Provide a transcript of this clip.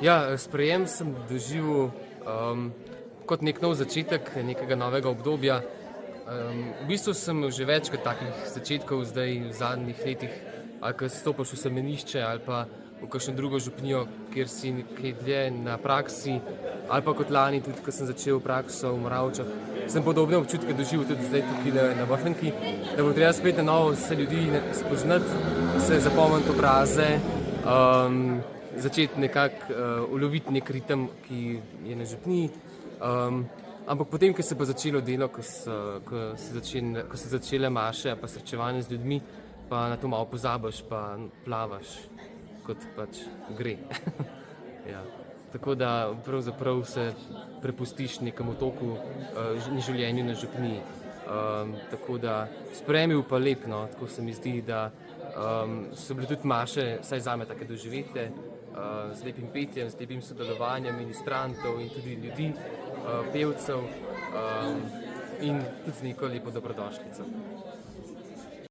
Ja, sprejem sem doživel kot nek nov začetek nekega novega obdobja. V bistvu sem imel že več kot takih začetkov zdaj v zadnjih letih, ali ko stopaš v semenišče ali pa v kakšno drugo župnijo, kjer si kaj dlje na praksi, ali pa kot lani tudi, ko sem začel prakso v Moravčah. Sem podobne občutke doživel tudi zdaj tukaj na Vrhniki, da bo treba spet na novo se ljudi spoznati, se zapomniti obraze, začeti nekako uloviti nek ritem, ki je na župniji. Ampak potem, ko se bo začelo delo, ko se začele maše pa srečevanje z ljudmi, pa na to malo pozabiš, pa plavaš, kot pač gre. Ja. Tako da pravzaprav se prepustiš nekemu toku življenju na župniji. Tako da sprejem je bil pa lep, no, tako se mi zdi, da so bile tudi maše, vsaj zame, take doživete, z lepim petjem, z lepim sodelovanjem ministrantov in tudi ljudi, pevcev in tudi z neko lepo dobrodošlico.